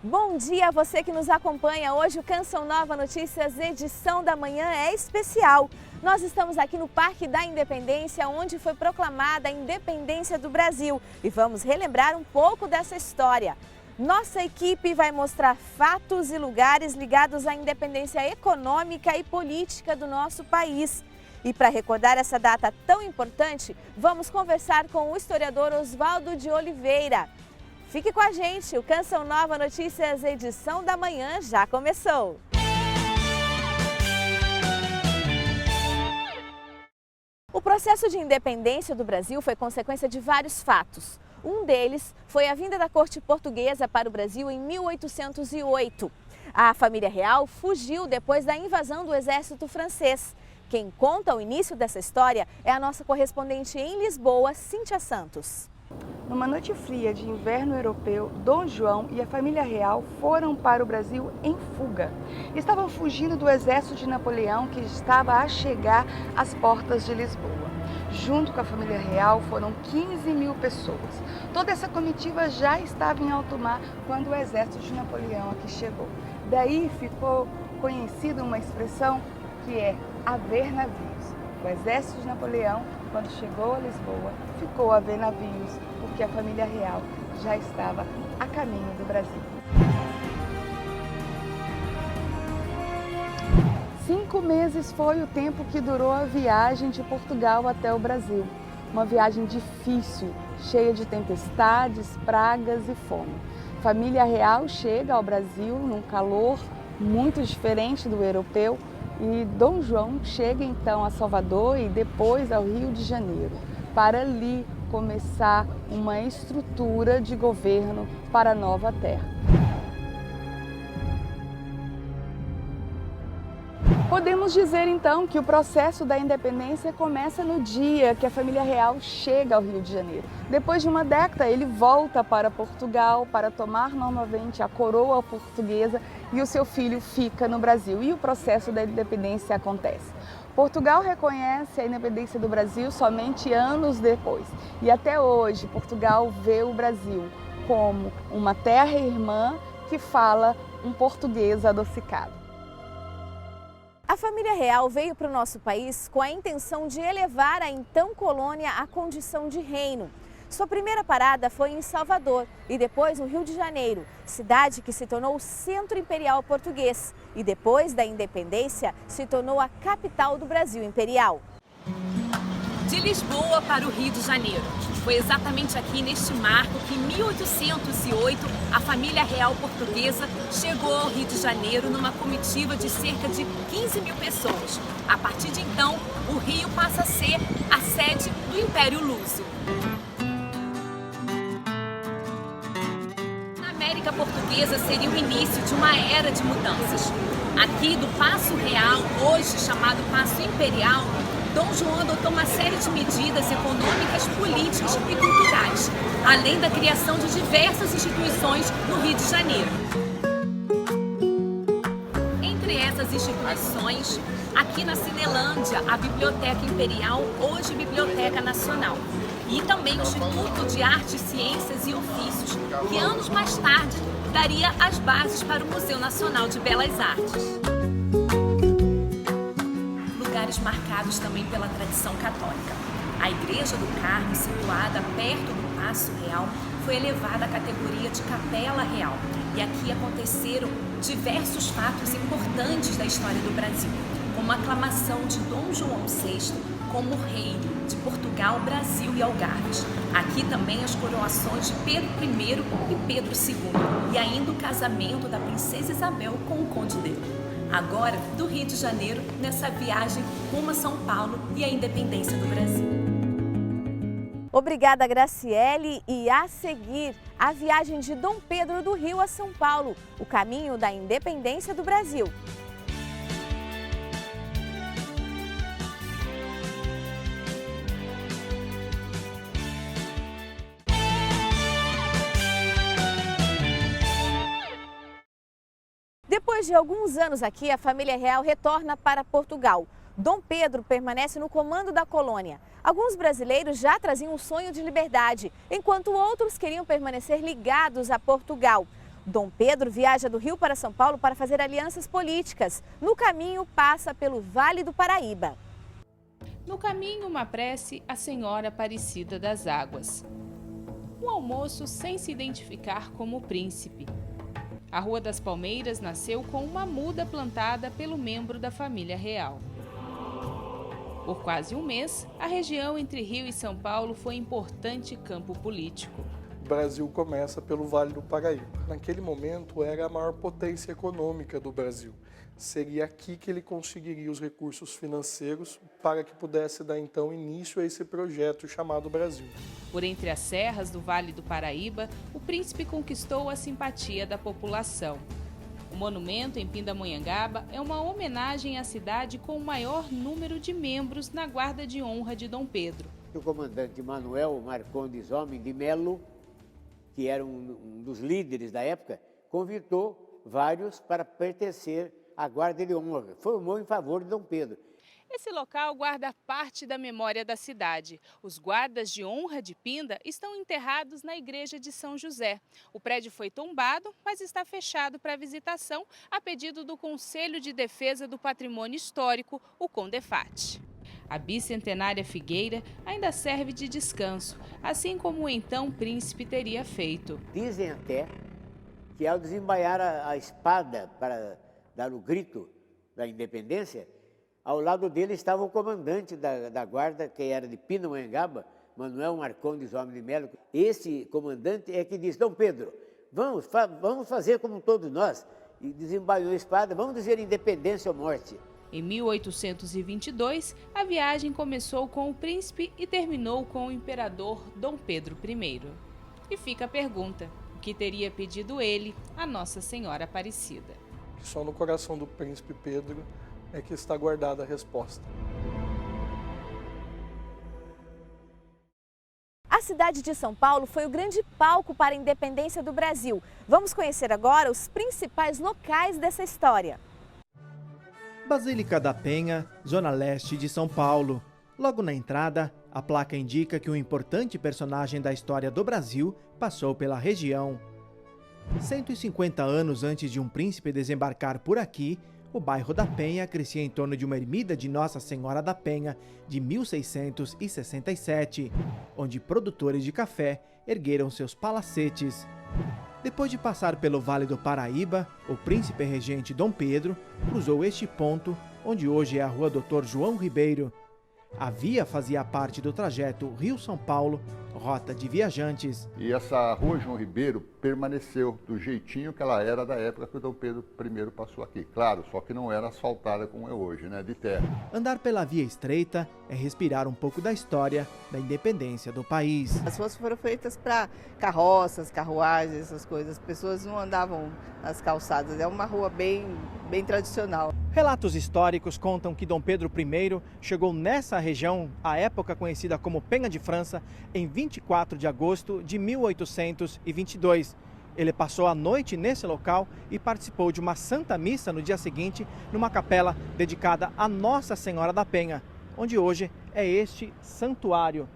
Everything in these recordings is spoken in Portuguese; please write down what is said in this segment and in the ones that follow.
Bom dia a você que nos acompanha. Hoje o Canção Nova Notícias edição da manhã é especial. Nós estamos aqui no Parque da Independência, onde foi proclamada a independência do Brasil. E vamos relembrar um pouco dessa história. Nossa equipe vai mostrar fatos e lugares ligados à independência econômica e política do nosso país. E para recordar essa data tão importante, vamos conversar com o historiador Oswaldo de Oliveira. Fique com a gente, o Canção Nova Notícias edição da manhã já começou. O processo de independência do Brasil foi consequência de vários fatos. Um deles foi a vinda da corte portuguesa para o Brasil em 1808. A família real fugiu depois da invasão do exército francês. Quem conta o início dessa história é a nossa correspondente em Lisboa, Cíntia Santos. Numa noite fria de inverno europeu, Dom João e a família real foram para o Brasil em fuga. Estavam fugindo do exército de Napoleão que estava a chegar às portas de Lisboa. Junto com a família real foram 15 mil pessoas. Toda essa comitiva já estava em alto mar quando o exército de Napoleão aqui chegou. Daí ficou conhecida uma expressão que é haver navios. O exército de Napoleão, quando chegou a Lisboa, ficou a ver navios, porque a família real já estava a caminho do Brasil. 5 meses foi o tempo que durou a viagem de Portugal até o Brasil. Uma viagem difícil, cheia de tempestades, pragas e fome. A família real chega ao Brasil num calor muito diferente do europeu, e Dom João chega então a Salvador e depois ao Rio de Janeiro, para ali começar uma estrutura de governo para a nova terra. Podemos dizer então que o processo da independência começa no dia que a família real chega ao Rio de Janeiro. Depois de uma década, ele volta para Portugal para tomar novamente a coroa portuguesa e o seu filho fica no Brasil e o processo da independência acontece. Portugal reconhece a independência do Brasil somente anos depois e até hoje Portugal vê o Brasil como uma terra irmã que fala um português adocicado. A família real veio para o nosso país com a intenção de elevar a então colônia à condição de reino. Sua primeira parada foi em Salvador e depois no Rio de Janeiro, cidade que se tornou o centro imperial português e depois da independência se tornou a capital do Brasil imperial. De Lisboa para o Rio de Janeiro. Foi exatamente aqui neste marco que em 1808 a família real portuguesa chegou ao Rio de Janeiro numa comitiva de cerca de 15 mil pessoas. A partir de então, o Rio passa a ser a sede do Império Luso. Na América Portuguesa seria o início de uma era de mudanças. Aqui do Paço Real, hoje chamado Paço Imperial, Dom João adotou uma série de medidas econômicas, políticas e culturais, além da criação de diversas instituições no Rio de Janeiro. Entre essas instituições, aqui na Cinelândia, a Biblioteca Imperial, hoje Biblioteca Nacional, e também o Instituto de Artes, Ciências e Ofícios, que anos mais tarde daria as bases para o Museu Nacional de Belas Artes. Marcados também pela tradição católica. A Igreja do Carmo, situada perto do Paço Real, foi elevada à categoria de Capela Real. E aqui aconteceram diversos fatos importantes da história do Brasil, como a aclamação de Dom João VI como rei de Portugal, Brasil e Algarves. Aqui também as coroações de Pedro I e Pedro II, e ainda o casamento da princesa Isabel com o Conde Dele. Agora, do Rio de Janeiro, nessa viagem rumo a São Paulo e a independência do Brasil. Obrigada, Graciele. E a seguir, a viagem de Dom Pedro do Rio a São Paulo, o caminho da independência do Brasil. Depois de alguns anos aqui, a família real retorna para Portugal. Dom Pedro permanece no comando da colônia. Alguns brasileiros já traziam um sonho de liberdade, enquanto outros queriam permanecer ligados a Portugal. Dom Pedro viaja do Rio para São Paulo para fazer alianças políticas. No caminho, passa pelo Vale do Paraíba. No caminho, uma prece à Senhora Aparecida das Águas. Um almoço sem se identificar como príncipe. A Rua das Palmeiras nasceu com uma muda plantada pelo membro da família real. Por quase um mês, a região entre Rio e São Paulo foi importante campo político. O Brasil começa pelo Vale do Paraíba. Naquele momento era a maior potência econômica do Brasil. Seria aqui que ele conseguiria os recursos financeiros para que pudesse dar então início a esse projeto chamado Brasil. Por entre as serras do Vale do Paraíba, o príncipe conquistou a simpatia da população. O monumento em Pindamonhangaba é uma homenagem à cidade com o maior número de membros na guarda de honra de Dom Pedro. O comandante Manuel Marcondes Homem de Melo, que era um dos líderes da época, convidou vários para pertencer à guarda de honra. Formou em favor de Dom Pedro. Esse local guarda parte da memória da cidade. Os guardas de honra de Pinda estão enterrados na igreja de São José. O prédio foi tombado, mas está fechado para visitação a pedido do Conselho de Defesa do Patrimônio Histórico, o CONDEFAT. A bicentenária figueira ainda serve de descanso, assim como o então príncipe teria feito. Dizem até que ao desembaiar a espada para dar o grito da independência, ao lado dele estava o comandante da guarda, que era de Pindamonhangaba, Manuel Marcondes Homem de Melo. Esse comandante é que disse: Dom Pedro, vamos fazer como todos nós. E desembaiou a espada, vamos dizer independência ou morte. Em 1822, a viagem começou com o príncipe e terminou com o imperador Dom Pedro I. E fica a pergunta: o que teria pedido ele a Nossa Senhora Aparecida? Só no coração do príncipe Pedro é que está guardada a resposta. A cidade de São Paulo foi o grande palco para a independência do Brasil. Vamos conhecer agora os principais locais dessa história. Basílica da Penha, zona leste de São Paulo. Logo na entrada, a placa indica que um importante personagem da história do Brasil passou pela região. 150 anos antes de um príncipe desembarcar por aqui, o bairro da Penha crescia em torno de uma ermida de Nossa Senhora da Penha de 1667, onde produtores de café ergueram seus palacetes. Depois de passar pelo Vale do Paraíba, o príncipe regente Dom Pedro cruzou este ponto, onde hoje é a Rua Dr. João Ribeiro. A via fazia parte do trajeto Rio-São Paulo, rota de viajantes. E essa Rua João Ribeiro permaneceu do jeitinho que ela era da época que o Dom Pedro I passou aqui. Claro, só que não era asfaltada como é hoje, né, de terra. Andar pela via estreita é respirar um pouco da história da independência do país. As ruas foram feitas para carroças, carruagens, essas coisas. As pessoas não andavam nas calçadas. É uma rua bem tradicional. Relatos históricos contam que Dom Pedro I chegou nessa região, à época conhecida como Penha de França, em 24 de agosto de 1822. Ele passou a noite nesse local e participou de uma Santa Missa no dia seguinte, numa capela dedicada a Nossa Senhora da Penha, onde hoje é este santuário.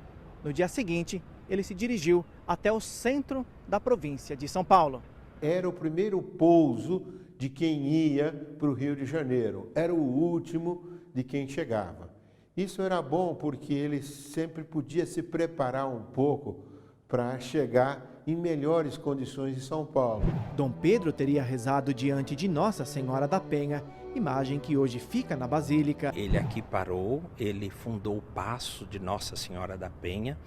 No dia seguinte, ele se dirigiu até o centro da província de São Paulo. Era o primeiro pouso de quem ia para o Rio de Janeiro, era o último de quem chegava. Isso era bom porque ele sempre podia se preparar um pouco para chegar em melhores condições em São Paulo. Dom Pedro teria rezado diante de Nossa Senhora da Penha, imagem que hoje fica na Basílica. Ele aqui parou, ele fundou o Paço de Nossa Senhora da Penha.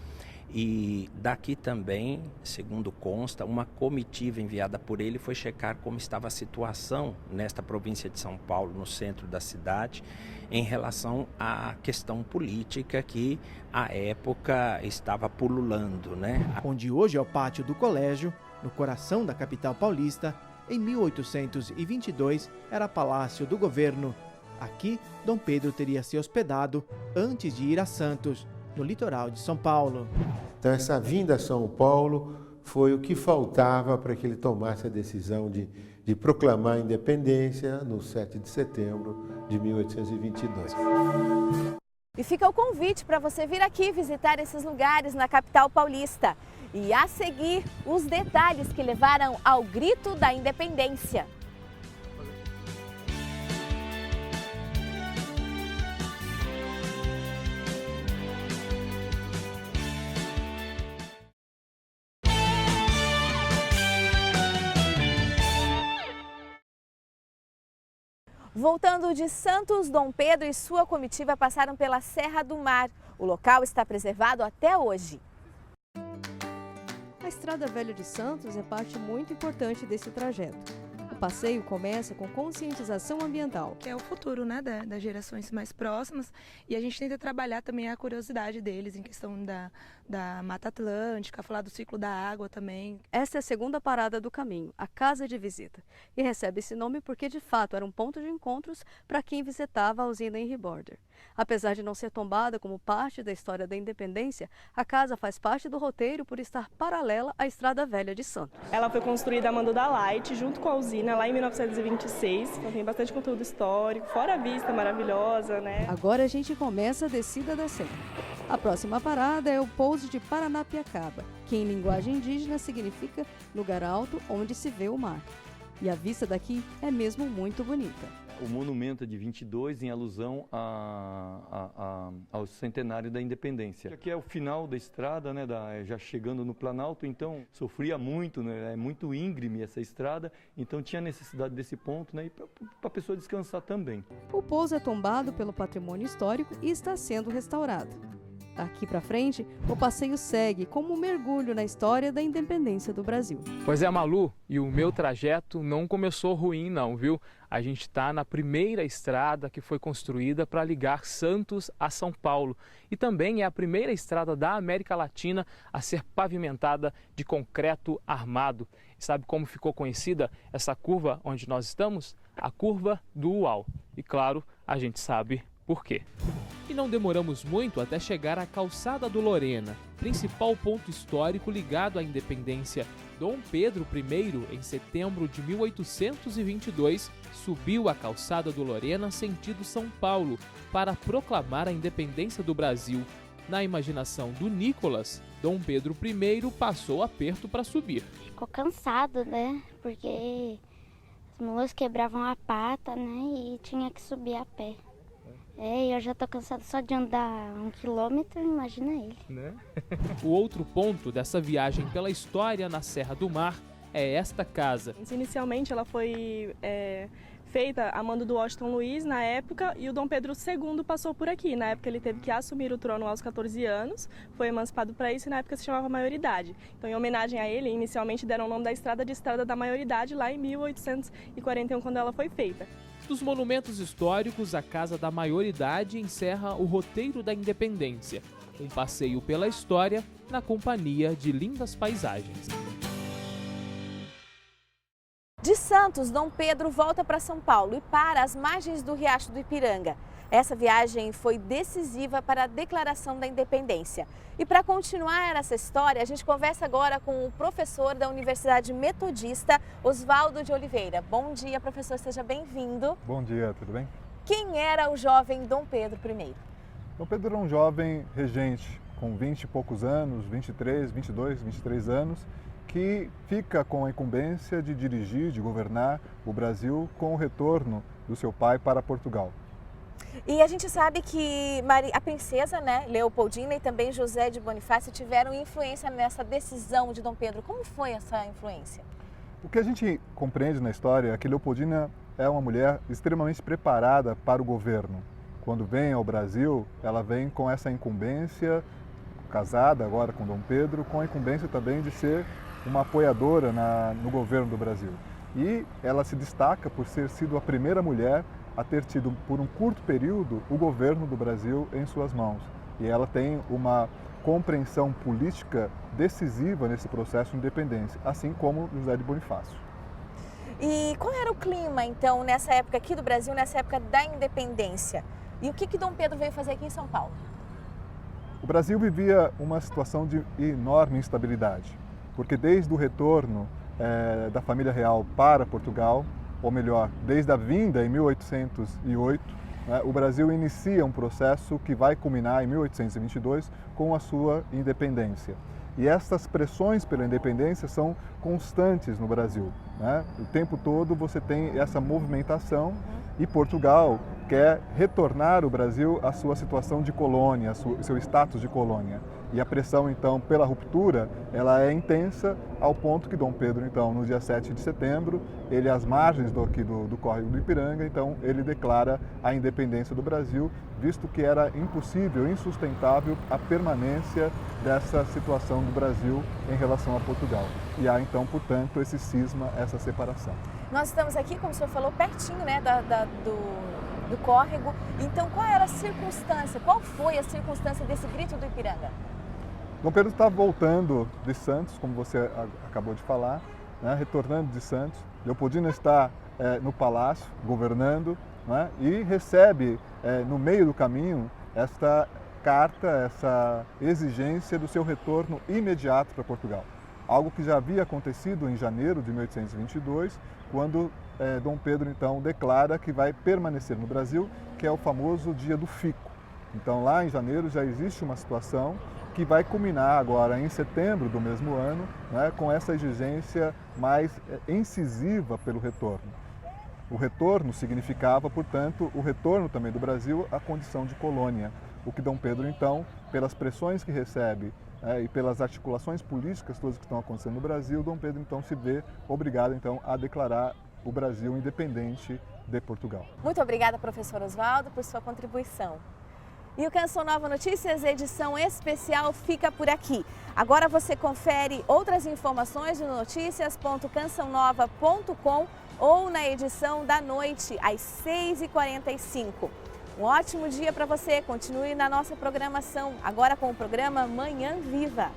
E daqui também, segundo consta, uma comitiva enviada por ele foi checar como estava a situação nesta província de São Paulo, no centro da cidade, em relação à questão política que, à época, estava pululando, né? Onde hoje é o pátio do colégio, no coração da capital paulista, em 1822 era Palácio do Governo. Aqui, Dom Pedro teria se hospedado antes de ir a Santos, no litoral de São Paulo. Então essa vinda a São Paulo foi o que faltava para que ele tomasse a decisão de proclamar a independência no 7 de setembro de 1822. E fica o convite para você vir aqui visitar esses lugares na capital paulista. E a seguir, os detalhes que levaram ao grito da independência. Voltando de Santos, Dom Pedro e sua comitiva passaram pela Serra do Mar. O local está preservado até hoje. A Estrada Velha de Santos é parte muito importante desse trajeto. O passeio começa com conscientização ambiental. Que é o futuro, né, das gerações mais próximas. E a gente tenta trabalhar também a curiosidade deles em questão da Mata Atlântica, falar do ciclo da água também. Essa é a segunda parada do caminho, a Casa de Visita. E recebe esse nome porque, de fato, era um ponto de encontros para quem visitava a usina Henry Border. Apesar de não ser tombada como parte da história da independência, a casa faz parte do roteiro por estar paralela à Estrada Velha de Santos. Ela foi construída a mando da Light, junto com a usina, lá em 1926. Então tem bastante conteúdo histórico, fora a vista maravilhosa, né? Agora a gente começa a descida da serra. A próxima parada é o pouso de Paranapiacaba, que em linguagem indígena significa lugar alto onde se vê o mar. E a vista daqui é mesmo muito bonita. O monumento é de 22, em alusão ao centenário da independência. Aqui é o final da estrada, né, já chegando no Planalto, então sofria muito, né, é muito íngreme essa estrada, então tinha necessidade desse ponto, né, para a pessoa descansar também. O pouso é tombado pelo patrimônio histórico e está sendo restaurado. Daqui para frente, o passeio segue como um mergulho na história da independência do Brasil. Pois é, Malu, e o meu trajeto não começou ruim não, viu? A gente está na primeira estrada que foi construída para ligar Santos a São Paulo. E também é a primeira estrada da América Latina a ser pavimentada de concreto armado. E sabe como ficou conhecida essa curva onde nós estamos? A curva do Uau. E claro, a gente sabe por quê. E não demoramos muito até chegar à Calçada do Lorena, principal ponto histórico ligado à independência. Dom Pedro I, em setembro de 1822, subiu a Calçada do Lorena sentido São Paulo para proclamar a independência do Brasil. Na imaginação do Nicolas, Dom Pedro I passou aperto para subir. Ficou cansado, né? Porque as mulas quebravam a pata, né? E tinha que subir a pé. Eu já tô cansado só de andar 1 quilômetro, imagina ele. Né? O outro ponto dessa viagem pela história na Serra do Mar é esta casa. Inicialmente ela foi feita a mando do Washington Luiz na época e o Dom Pedro II passou por aqui. Na época ele teve que assumir o trono aos 14 anos, foi emancipado para isso e na época se chamava Maioridade. Então em homenagem a ele, inicialmente deram o nome da estrada de Estrada da Maioridade lá em 1841, quando ela foi feita. Dos monumentos históricos, a Casa da Maioridade encerra o roteiro da independência. Um passeio pela história na companhia de lindas paisagens. De Santos, Dom Pedro volta para São Paulo e para as margens do Riacho do Ipiranga. Essa viagem foi decisiva para a declaração da independência. E para continuar essa história, a gente conversa agora com o professor da Universidade Metodista, Oswaldo de Oliveira. Bom dia, professor, seja bem-vindo. Bom dia, tudo bem? Quem era o jovem Dom Pedro I? Dom Pedro era um jovem regente com 20 e poucos anos, 23, 22, 23 anos, que fica com a incumbência de dirigir, de governar o Brasil com o retorno do seu pai para Portugal. E a gente sabe que a princesa, né, Leopoldina e também José de Bonifácio tiveram influência nessa decisão de Dom Pedro. Como foi essa influência? O que a gente compreende na história é que Leopoldina é uma mulher extremamente preparada para o governo. Quando vem ao Brasil, ela vem com essa incumbência, casada agora com Dom Pedro, com a incumbência também de ser uma apoiadora no governo do Brasil. E ela se destaca por ter sido a primeira mulher a ter tido, por um curto período, o governo do Brasil em suas mãos. E ela tem uma compreensão política decisiva nesse processo de independência, assim como José de Bonifácio. E qual era o clima, então, nessa época aqui do Brasil, nessa época da independência? E o que Dom Pedro veio fazer aqui em São Paulo? O Brasil vivia uma situação de enorme instabilidade, porque desde o retorno da família real para Portugal, ou melhor, desde a vinda em 1808, o Brasil inicia um processo que vai culminar em 1822 com a sua independência. E essas pressões pela independência são constantes no Brasil, né? O tempo todo você tem essa movimentação e Portugal quer retornar o Brasil à sua situação de colônia, seu status de colônia. E a pressão, então, pela ruptura, ela é intensa ao ponto que Dom Pedro, então, no dia 7 de setembro, ele às margens do córrego do Ipiranga, então, ele declara a independência do Brasil, visto que era impossível, insustentável a permanência dessa situação do Brasil em relação a Portugal. E há, então, portanto, esse cisma, essa separação. Nós estamos aqui, como o senhor falou, pertinho, né, do córrego. Então, qual era a circunstância? Qual foi a circunstância desse grito do Ipiranga? Dom Pedro está voltando de Santos, como você acabou de falar, né, retornando de Santos. Leopoldina está no palácio, governando, né, e recebe, no meio do caminho, esta carta, essa exigência do seu retorno imediato para Portugal. Algo que já havia acontecido em janeiro de 1822, quando Dom Pedro, então, declara que vai permanecer no Brasil, que é o famoso Dia do Fico. Então, lá em janeiro já existe uma situação que vai culminar agora em setembro do mesmo ano, né, com essa exigência mais incisiva pelo retorno. O retorno significava, portanto, o retorno também do Brasil à condição de colônia, o que Dom Pedro, então, pelas pressões que recebe e pelas articulações políticas todas que estão acontecendo no Brasil, Dom Pedro, então, se vê obrigado, então, a declarar o Brasil independente de Portugal. Muito obrigada, professor Oswaldo, por sua contribuição. E o Canção Nova Notícias, edição especial, fica por aqui. Agora você confere outras informações no noticias.cançãonova.com ou na edição da noite, às 6h45. Um ótimo dia para você. Continue na nossa programação, agora com o programa Manhã Viva.